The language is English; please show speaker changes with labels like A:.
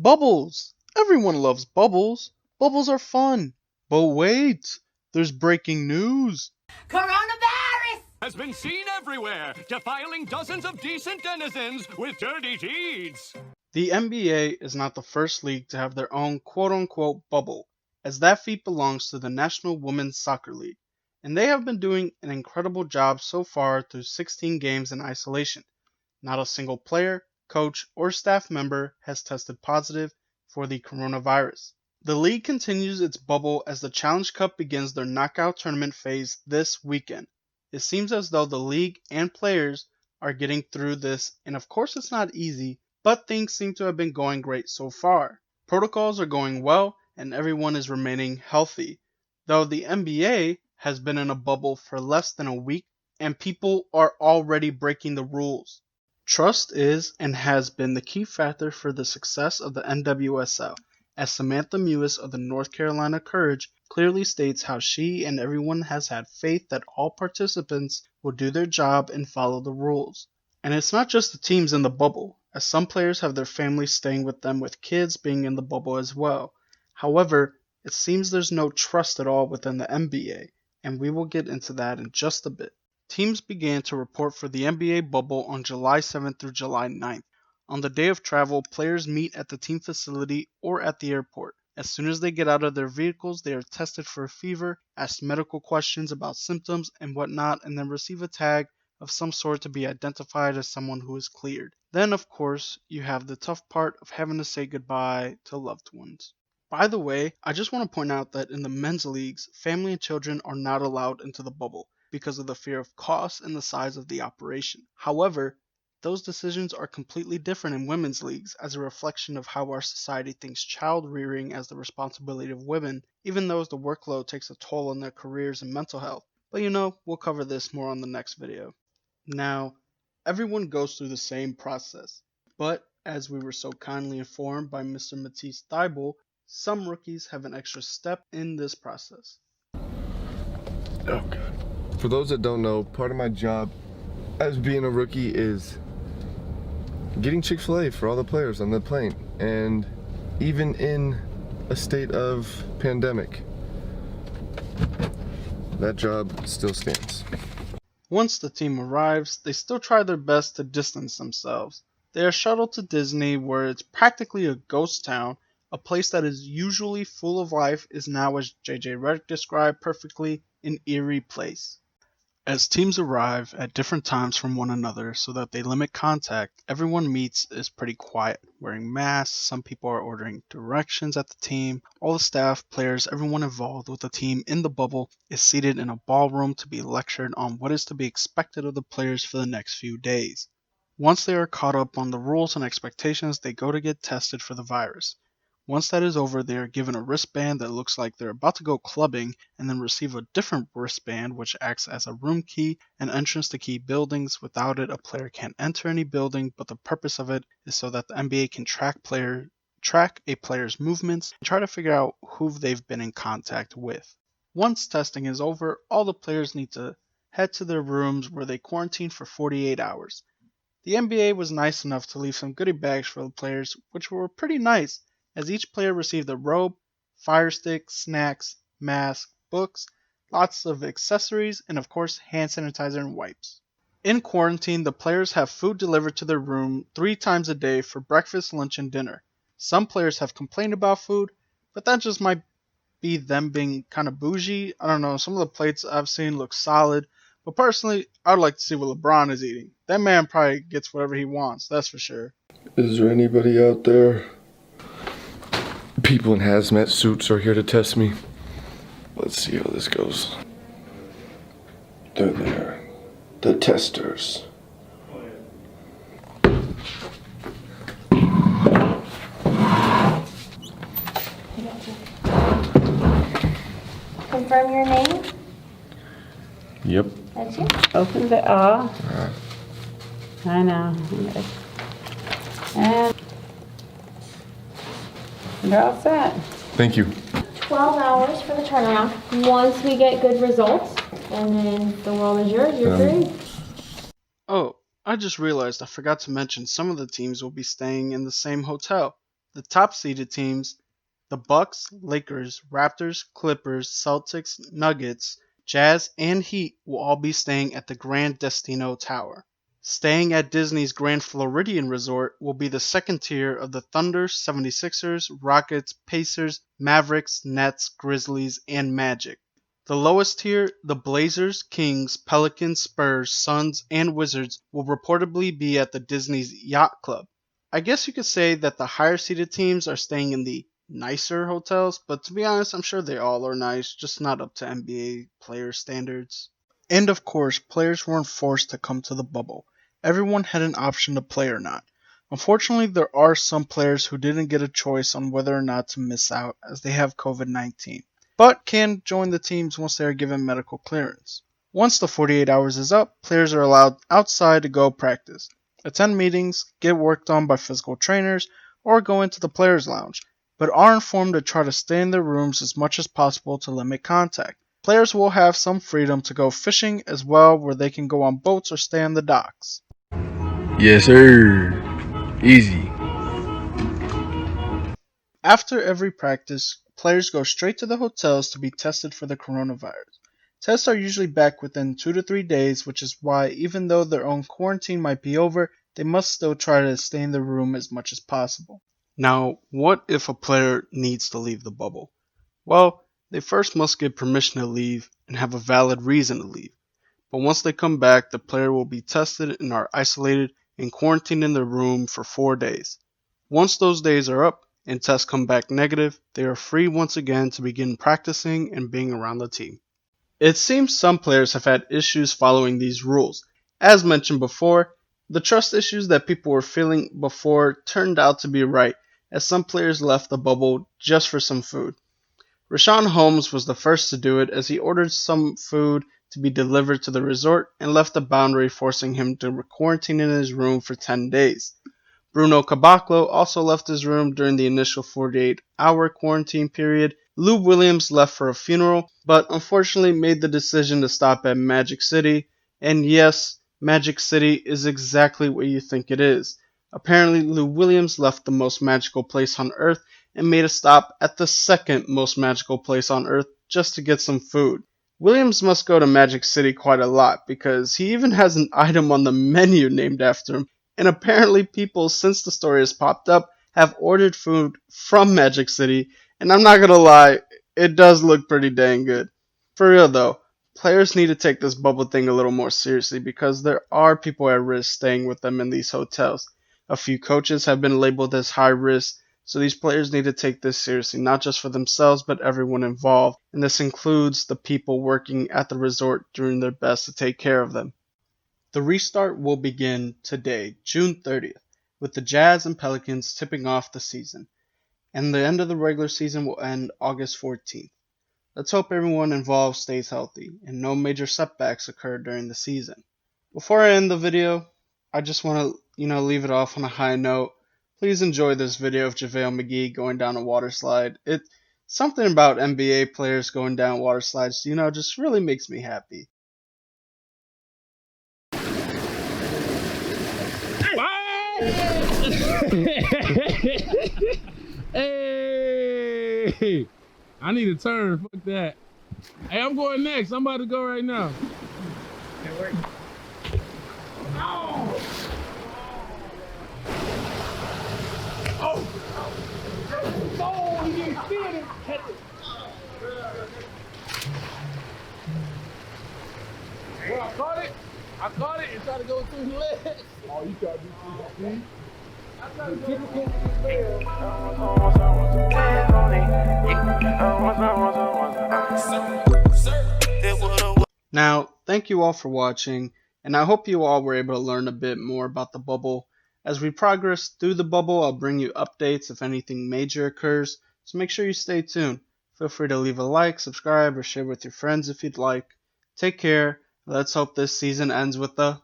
A: Bubbles! Everyone loves bubbles. Bubbles are fun. But wait, there's breaking news.
B: Coronavirus has been seen everywhere, defiling dozens of decent denizens with dirty deeds.
A: The NBA is not the first league to have their own quote-unquote bubble, as that feat belongs to the National Women's Soccer League, and they have been doing an incredible job so far through 16 games in isolation. Not a single player, coach, or staff member has tested positive for the coronavirus. The league continues its bubble as the Challenge Cup begins their knockout tournament phase this weekend. It seems as though the league and players are getting through this, and of course it's not easy, but things seem to have been going great so far. Protocols are going well, and everyone is remaining healthy, though the NBA has been in a bubble for less than a week, and people are already breaking the rules. Trust is and has been the key factor for the success of the NWSL, as Samantha Mewis of the North Carolina Courage clearly states how she and everyone has had faith that all participants will do their job and follow the rules. And it's not just the teams in the bubble, as some players have their families staying with them with kids being in the bubble as well. However, it seems there's no trust at all within the NBA, and we will get into that in just a bit. Teams began to report for the NBA bubble on July 7th through July 9th. On the day of travel, players meet at the team facility or at the airport. As soon as they get out of their vehicles, they are tested for a fever, asked medical questions about symptoms and whatnot, and then receive a tag of some sort to be identified as someone who is cleared. Then, of course, you have the tough part of having to say goodbye to loved ones. By the way, I just want to point out that in the men's leagues, family and children are not allowed into the bubble because of the fear of cost and the size of the operation. However, those decisions are completely different in women's leagues as a reflection of how our society thinks child rearing as the responsibility of women, even though the workload takes a toll on their careers and mental health. But we'll cover this more on the next video. Now, everyone goes through the same process, but as we were so kindly informed by Mr. Matisse Thybulle, some rookies have an extra step in this process.
C: Oh God. For those that don't know, part of my job as being a rookie is getting Chick-fil-A for all the players on the plane, and even in a state of pandemic, that job still stands.
A: Once the team arrives, they still try their best to distance themselves. They are shuttled to Disney, where it's practically a ghost town. A place that is usually full of life is now, as JJ Redick described perfectly, an eerie place. As teams arrive at different times from one another so that they limit contact, everyone meets is pretty quiet, wearing masks, some people are ordering directions at the team, all the staff, players, everyone involved with the team in the bubble is seated in a ballroom to be lectured on what is to be expected of the players for the next few days. Once they are caught up on the rules and expectations, they go to get tested for the virus. Once that is over, they are given a wristband that looks like they're about to go clubbing, and then receive a different wristband which acts as a room key and entrance to key buildings. Without it, a player can't enter any building, but the purpose of it is so that the NBA can track a player's movements and try to figure out who they've been in contact with. Once testing is over, all the players need to head to their rooms where they quarantine for 48 hours. The NBA was nice enough to leave some goodie bags for the players, which were pretty nice, as each player received a robe, fire stick, snacks, mask, books, lots of accessories, and of course hand sanitizer and wipes. In quarantine, the players have food delivered to their room 3 times a day for breakfast, lunch, and dinner. Some players have complained about food, but that just might be them being kind of bougie. I don't know, some of the plates I've seen look solid, but personally, I'd like to see what LeBron is eating. That man probably gets whatever he wants, that's for sure.
C: Is there anybody out there? People in hazmat suits are here to test me. Let's see how this goes. They're there. The testers.
D: Confirm your name.
C: Yep.
D: That's you.
E: Open the I know. And you're all set.
C: Thank you.
D: 12 hours for the turnaround. Once we get good results, and then the world is yours, you're free.
A: Oh, I just realized I forgot to mention some of the teams will be staying in the same hotel. The top seeded teams, the Bucks, Lakers, Raptors, Clippers, Celtics, Nuggets, Jazz, and Heat will all be staying at the Grand Destino Tower. Staying at Disney's Grand Floridian Resort will be the second tier of the Thunder, 76ers, Rockets, Pacers, Mavericks, Nets, Grizzlies, and Magic. The lowest tier, the Blazers, Kings, Pelicans, Spurs, Suns, and Wizards will reportedly be at the Disney's Yacht Club. I guess you could say that the higher seeded teams are staying in the nicer hotels, but to be honest, I'm sure they all are nice, just not up to NBA player standards. And of course, players weren't forced to come to the bubble. Everyone had an option to play or not. Unfortunately, there are some players who didn't get a choice on whether or not to miss out as they have COVID-19, but can join the teams once they are given medical clearance. Once the 48 hours is up, players are allowed outside to go practice, attend meetings, get work done by physical trainers, or go into the players' lounge, but are informed to try to stay in their rooms as much as possible to limit contact. Players will have some freedom to go fishing as well, where they can go on boats or stay on the docks.
E: Yes, sir. Easy.
A: After every practice, players go straight to the hotels to be tested for the coronavirus. Tests are usually back within 2 to 3 days, which is why even though their own quarantine might be over, they must still try to stay in the room as much as possible. Now, what if a player needs to leave the bubble? Well, they first must get permission to leave and have a valid reason to leave. But once they come back, the player will be tested and are isolated and quarantined in their room for 4 days. Once those days are up and tests come back negative, they are free once again to begin practicing and being around the team. It seems some players have had issues following these rules. As mentioned before, the trust issues that people were feeling before turned out to be right, as some players left the bubble just for some food. Richaun Holmes was the first to do it, as he ordered some food to be delivered to the resort and left the boundary, forcing him to quarantine in his room for 10 days. Bruno Caboclo also left his room during the initial 48-hour quarantine period. Lou Williams left for a funeral, but unfortunately made the decision to stop at Magic City. And yes, Magic City is exactly what you think it is. Apparently, Lou Williams left the most magical place on Earth and made a stop at the second most magical place on Earth just to get some food. Williams must go to Magic City quite a lot, because he even has an item on the menu named after him, and apparently people, since the story has popped up, have ordered food from Magic City, and I'm not gonna lie, it does look pretty dang good. For real though, players need to take this bubble thing a little more seriously, because there are people at risk staying with them in these hotels. A few coaches have been labeled as high risk, so these players need to take this seriously, not just for themselves, but everyone involved, and this includes the people working at the resort doing their best to take care of them. The restart will begin today, June 30th, with the Jazz and Pelicans tipping off the season, and the end of the regular season will end August 14th. Let's hope everyone involved stays healthy, and no major setbacks occur during the season. Before I end the video, I just want to, leave it off on a high note. Please enjoy this video of JaVale McGee going down a water slide. Something about NBA players going down water slides, just really makes me happy.
F: Hey, I need a turn. Fuck that. Hey, I'm going next. I'm about to go right now. Oh, he didn't see it. Catch it. Well, I caught it and tried to go through his legs. Oh, you tried to do see? I tried to go through his legs.
A: Now, thank you all for watching, and I hope you all were able to learn a bit more about the bubble. As we progress through the bubble, I'll bring you updates if anything major occurs, so make sure you stay tuned. Feel free to leave a like, subscribe, or share with your friends if you'd like. Take care. Let's hope this season ends with a